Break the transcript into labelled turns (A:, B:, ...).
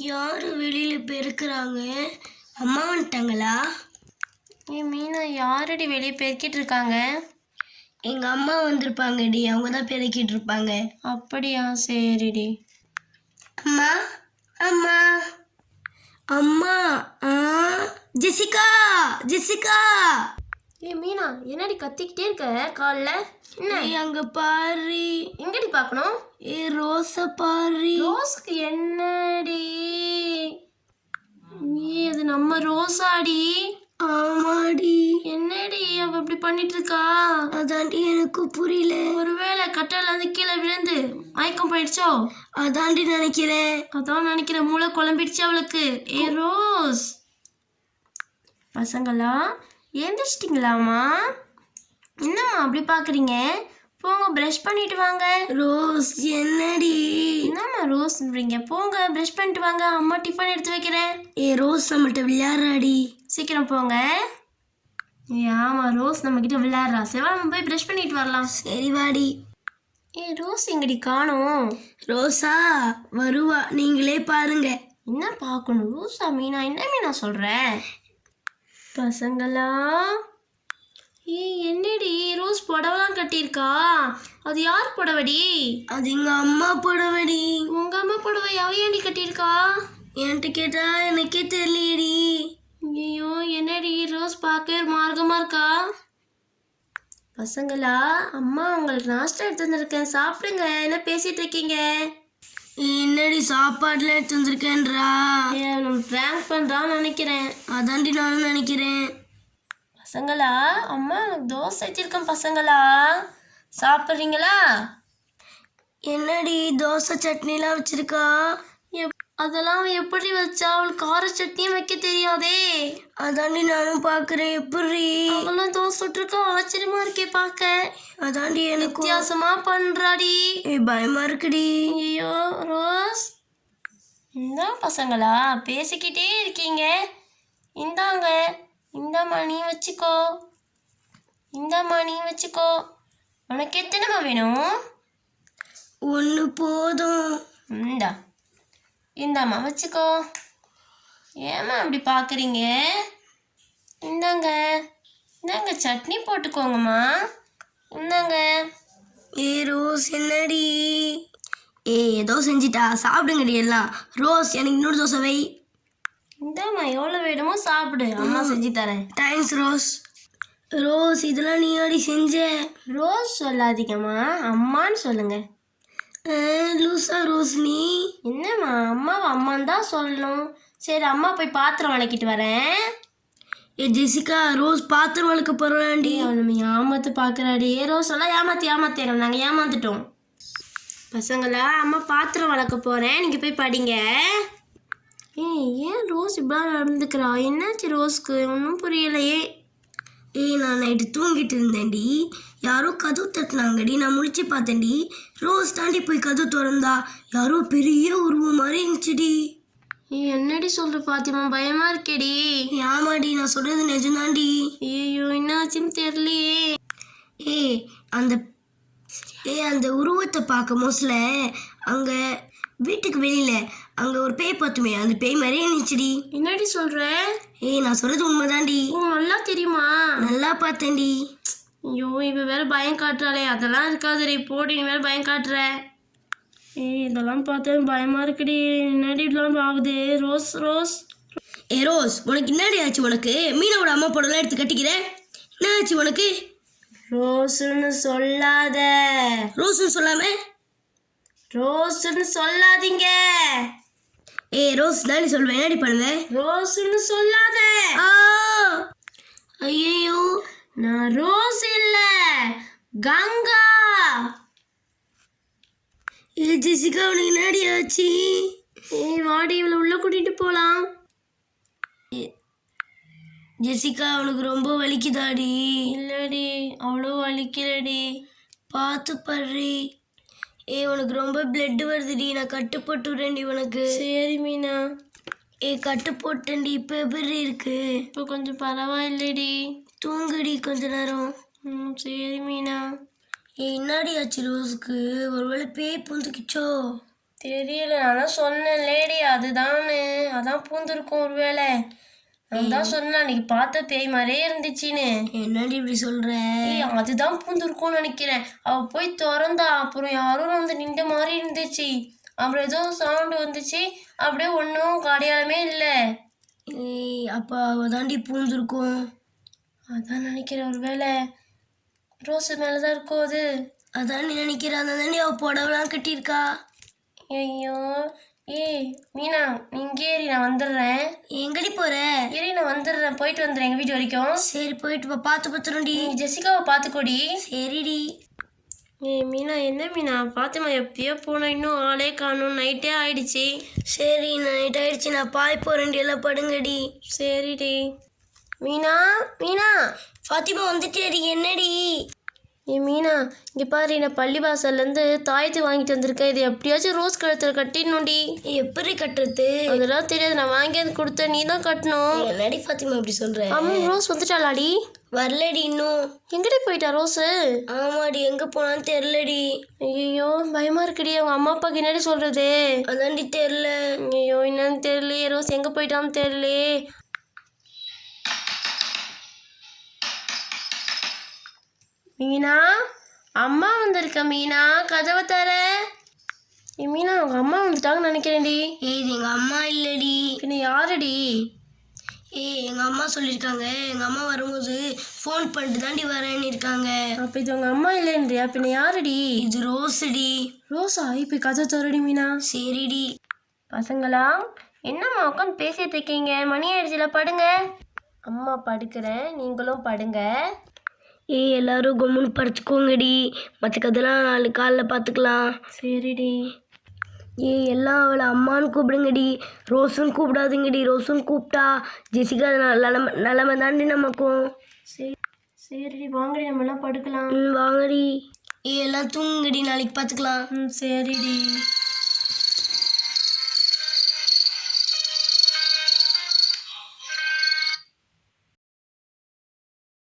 A: யாரு வெளியில பெருக்குறாங்க? அம்மா வந்துட்டாங்களா?
B: மீனா யாரடி வெளியே பெருக்கிட்டு இருக்காங்க?
A: எங்க அம்மா வந்திருப்பாங்கடி, அவங்க தான் பெருக்கிட்டு இருப்பாங்க.
B: அப்படியா, சரிடி.
A: அம்மா அம்மா அம்மா ஆ ஜெசிகா ஜெசிகா.
B: மீனா என்னடி கத்திக்கிட்டே இருக்க காலைல? என்ன
A: அங்க பாரு.
B: எங்கடி பார்க்கணும்?
A: ரோஸ பாரு.
B: ரோஸ்க்கு என்னடி? அது நம்ம ரோஸாடி?
A: ஆமாடி.
B: என்னடி அவ இப்படி பண்ணிட்டு இருக்கா?
A: அதாண்டி எனக்கு புரியல.
B: ஒருவேளை கட்டல இருந்து கீழே விழுந்து மயக்கம் போயிடுச்சோ?
A: அதாண்டி நினைக்கிறேன்.
B: அதான் நினைக்கிறேன், மூளை குழம்பிடுச்சு அவளுக்கு. ரோஸ், பசங்களா எழுந்திரிச்சிட்டிங்களாம்மா? என்னம்மா அப்படி பார்க்குறீங்க? போங்க ப்ரஷ் பண்ணிட்டு வாங்க.
A: ரோஸ் என்னடி?
B: என்னம்மா ரோஸ்ன்றீங்க? போங்க ப்ரஷ் பண்ணிட்டு வாங்க, அம்மா டிஃபன் எடுத்து வைக்கிறேன்.
A: ரோஸ் நம்மகிட்ட விளையாடுறாடி.
B: சீக்கிரம் போங்க. ஆமாம், ரோஸ் நம்மக்கிட்ட விளையாடுறா. செவா, நம்ம போய் ப்ரஷ் பண்ணிட்டு வரலாம்.
A: சரி வாடி.
B: ரோஸ் எங்கடி காணோம்?
A: ரோசா வருவா, நீங்களே பாருங்க.
B: என்ன பார்க்கணும்? ரோஸா மீனா? என்ன மீனா சொல்கிறேன்? பசங்களா, என்னடி ரோஸ் புடவைலாம் கட்டியிருக்கா? அது யார் புடவடி?
A: அது எங்க அம்மா புடவைடி.
B: உங்க அம்மா புடவை ஏன்டி கட்டியிருக்கா?
A: என்கிட்ட கேட்டா எனக்கே தெரியலையடி.
B: ஐயோ, என்னடி ரோஸ் பார்க்க மார்க்கமா இருக்கா? பசங்களா, அம்மா உங்களுக்கு நாஸ்டா எடுத்து வந்திருக்கேன், சாப்பிடுங்க. என்ன பேசிட்டு இருக்கீங்க?
A: என்னடி சாப்பாடுல எடுத்து வந்திருக்கேன்றா?
B: நம்ம ப்ராங்க் பண்ணுறான்னு நினைக்கிறேன்.
A: அதாண்டி நானும் நினைக்கிறேன்.
B: பசங்களா, அம்மா எனக்கு தோசை வச்சிருக்கேன். பசங்களா, சாப்பிட்றீங்களா?
A: என்னடி தோசை சட்னிலாம் வச்சிருக்கா?
B: அதெல்லாம் எப்படி வச்சா? அவளுக்கு கார சட்னியும் வைக்க தெரியாதே.
A: அதாண்டி நானும் பார்க்குறேன். எப்படி
B: அவளும் தோசை சுட்டுருக்கா? ஆச்சரியமா இருக்கே பார்க்க.
A: அதாண்டி எனக்கு
B: வித்தியாசமா பண்றாடி.
A: பயமா இருக்குடி.
B: ஐயோ ரோஸ், இந்த பசங்களா பேசிக்கிட்டே இருக்கீங்க. இந்தாங்க, இந்தாம்மா நீ வச்சுக்கோ, இந்தாம்மா நீ வச்சுக்கோ. உனக்கு எத்தனைமா வேணும்?
A: ஒன்று போதும்.
B: இந்தாம்மா வச்சுக்கோ. ஏம்மா அப்படி பார்க்குறீங்க? இந்தாங்க, இந்தாங்க சட்னி போட்டுக்கோங்கம்மா. இந்தாங்க.
A: ரோஸ் என்னடி? ஏதோ செஞ்சிட்டா, சாப்பிடுங்கடி எல்லாம். ரோஸ் எனக்கு இன்னொரு தோசை வை.
B: இந்தாம்மா, எவ்வளோ வேணுமோ சாப்பிடு, அம்மா செஞ்சு தரேன்.
A: Thanks rose. ரோஸ் இதெல்லாம் நீ ஆடி செஞ்ச?
B: ரோஸ் சொல்லாதீங்கம்மா, அம்மான்னு சொல்லுங்க.
A: லூசா ரோஸ் நீ?
B: என்னம்மா, அம்மாவை அம்மான்னு தான் சொல்லணும். சரி, அம்மா போய் பாத்திரம் வளக்கிட்டு வரேன்.
A: ஜெசிகா, ரோஸ் பாத்திரம் வளர்க்க போகிறாண்டி.
B: நம்ம ஏமாத்து பார்க்குறாடி. ரோஸ் எல்லாம் ஏமாத்திடுறோம், நாங்கள் ஏமாந்துட்டோம். பசங்களா, அம்மா பாத்திரம் வளர்க்க போகிறேன், நீங்கள் போய் படிங்க. ஏன் ரோஸ் இப்படி நடந்துக்கிறா? என்னாச்சு ரோஸ்க்கு? ஒன்றும் புரியலையே.
A: நான் நைட்டு தூங்கிட்டு இருந்தேன்டி, யாரோ கதவு தட்டினாங்கடி. நான் முழிச்சு பார்த்தேன்டி, ரோஸ் தாண்டி போய் கதவு திறந்தா. யாரோ பெரிய உருவம் மாதிரி இருந்துச்சுடி.
B: என்னடி சொல்ற பாத்திமா? பயமா இருக்கேடி.
A: ஆமாடி, நான் சொல்றது நிஜம்தாண்டி.
B: ஐயோ, என்னாச்சுன்னு தெரியலையே.
A: அந்த உருவத்தை பார்க்க மோஸ்ட்ல அங்கே வீட்டுக்கு வெளியில அங்கே ஒரு பேய் பார்த்துமே, அந்த பேய் மாதிரியே இருந்துச்சுடி.
B: என்னடி சொல்ற?
A: நான் சொல்றது உண்மைதாண்டி.
B: நல்லா தெரியுமா?
A: நல்லா பார்த்தேன்டி.
B: ஐயோ, இவ வேற பயம் காட்டுறாளே. அதெல்லாம் இருக்காதுடி, போடி, நீ வேற பயம் காட்டுற. இதெல்லாம் பார்த்தா பயமா இருக்குடி. என்னடி இப்படிலாம் ஆகுது? ரோஸ் ரோஸ்
A: ரோஸ், உனக்கு என்னடி ஆச்சு? உனக்கு மீனோட அம்மா படம்லாம் எடுத்து கட்டிக்கிற, என்ன ஆச்சு உனக்கு?
B: ரோஸ்ன்னு சொல்லாத.
A: ரோஸ்ன்னு சொல்லாம?
B: ரோஸ்ன்னு சொல்லாதீங்க.
A: ரோஸ் தானே சொல்வேன், என்னடி பண்ணுவேன்?
B: ரோஸ்ன்னு சொல்லாத.
A: ஐயோ,
B: நான் ரோஸ் இல்ல, கங்கா.
A: ஜெசிகா, உனக்கு என்னடி ஆச்சு?
B: வாடி, இவளை உள்ள கூட்டிட்டு போலாம்.
A: ஜெசிகா, உனக்கு ரொம்ப வலிக்குதாடி?
B: இல்லடி, அவ்வளோ வலிக்கலடி.
A: பார்த்து படுறி. உனக்கு ரொம்ப பிளட் வருதுடி, நான் கட்டு போட்டுறேன்டி உனக்கு.
B: சரி மீனா.
A: கட்டு போட்டேன்டி. இப்போ எப்படி இருக்கு?
B: இப்போ கொஞ்சம் பரவாயில்லடி.
A: தூங்குடி கொஞ்ச நேரம்.
B: சரி மீனா.
A: என்னடி ஆச்சு ரோஸுக்கு? ஒருவேளை பேய் புந்துக்கிச்சோ?
B: தெரியல, நான் சொன்னேன் லேடி அதுதான்னு, அதான் பூந்துருக்கும் ஒரு வேளை. நான் தான் சொன்னேன் அன்னைக்கு பார்த்த பேய் மாதிரியே இருந்துச்சுன்னு.
A: என்னடி இப்படி சொல்ற?
B: ஏய் அதுதான் பூந்துருக்கும்னு நினைக்கிறேன். அவ போய் திறந்தா, அப்புறம் யாரும் வந்து நின்ற மாதிரி இருந்துச்சு. அப்புறம் ஏதோ சவுண்டு வந்துச்சு, அப்படியே ஒன்றும் அடையாளமே இல்லை.
A: ஏய் அப்போ அவ தாண்டி பூந்துருக்கும்.
B: அதான் நினைக்கிறேன் ஒரு வேளை ரோஸ் மேலே தான் இருக்கும் அது.
A: அதான் நீ நினைக்கிற, அதான் தாண்டி அவ புடவெல்லாம் கட்டியிருக்கா.
B: ஐயோ ஏய் மீனா, நீ இங்கே ஏறி, நான் வந்துடுறேன்.
A: எங்கடி போற?
B: ஏறி நான் வந்துடுறேன், போயிட்டு வந்துடுறேன் எங்கள் வீட்டு வரைக்கும்.
A: சரி போயிட்டு வா, பார்த்து பத்திரம்டி.
B: நீ ஜெசிகாவை பார்த்துக்கோடி.
A: சரிடி.
B: ஏய் மீனா, என்ன மீனா பாத்திமா எப்பயோ போனோம், இன்னும் ஆளே காணும், நைட்டே ஆயிடுச்சு.
A: சரி நைட் ஆயிடுச்சு, நான் பாய் போறேன்டி, எல்லாம் படுங்கடி.
B: சரிடி. மீனா மீனா.
A: ஃபாத்திமா வந்துட்டேடி. என்னடி?
B: ஏய் மீனா, இங்கே பாரு, நான் பள்ளி வாசல்லேருந்து தாயத்து வாங்கிட்டு வந்திருக்கேன். இது எப்படியாச்சும் ரோஸ் கழுத்தில் கட்டிடணும்டி.
A: எப்படி கட்டுறது?
B: அதெல்லாம் தெரியாது, நான் வாங்கி வந்து கொடுத்தேன், நீ தான் கட்டணும்.
A: என்னடி ஃபாத்திமா இப்படி சொல்ற?
B: ஆமாம், ரோஸ் வந்துட்டாளாடி?
A: வரலடி இன்னும்.
B: எங்கடி போயிட்டா ரோஸு?
A: ஆமாடி, எங்க போனான்னு தெரிலடி.
B: ஐயோ பயமா இருக்குடி, அவங்க அம்மா அப்பாவுக்கு என்னடி சொல்றது?
A: அதாண்டி தெரில.
B: ஐயோ என்னன்னு தெரியலையே, ரோஸ் எங்கே போயிட்டான்னு தெரியலையே. மீனா, அம்மா வந்திருக்க மீனா, கதவை தர. மீனா, அவங்க அம்மா வந்துட்டாங்கன்னு நினைக்கிறேன்டி.
A: ஏய் இது எங்க அம்மா இல்லடி.
B: பின்ன யாருடி?
A: ஏய் எங்க அம்மா சொல்லியிருக்காங்க, எங்க அம்மா வரும்போது ஃபோன் பண்ணிட்டு தாண்டி வரேன்னு இருக்காங்க.
B: அப்போ இது உங்க அம்மா இல்லைன்றியா? பின்ன யாருடி?
A: இது ரோஸுடி.
B: ரோஸா? இப்போ கதை தரடி மீனா.
A: சரிடி.
B: பசங்களா, என்னம்மா உட்காந்து பேசிட்டு இருக்கீங்க? மணி ஆயிடுச்சுல, படுங்க. அம்மா படுக்கிறேன், நீங்களும் படுங்க.
A: ஏய் எல்லாரும் கம்முன்னு படுத்துக்கோங்கடி, மற்ற கதைலாம் நாளைக்கு காலைல பார்த்துக்கலாம்.
B: சரிடி.
A: ஏய் எல்லாம் அவளை அம்மான்னு கூப்பிடுங்கடி, ரோஸுன்னு கூப்பிடாதுங்கடி. ரோஸுன்னு கூப்பிட்டா ஜெசிகா நிலமை தாண்டி நமக்கும்.
B: சரி சரிடி, வாங்கடி நம்ம எல்லாம் படுக்கலாம்.
A: வாங்கடி. ஏய் எல்லாம் தூங்குங்கடி, நாளைக்கு பார்த்துக்கலாம்.
B: சரிடி.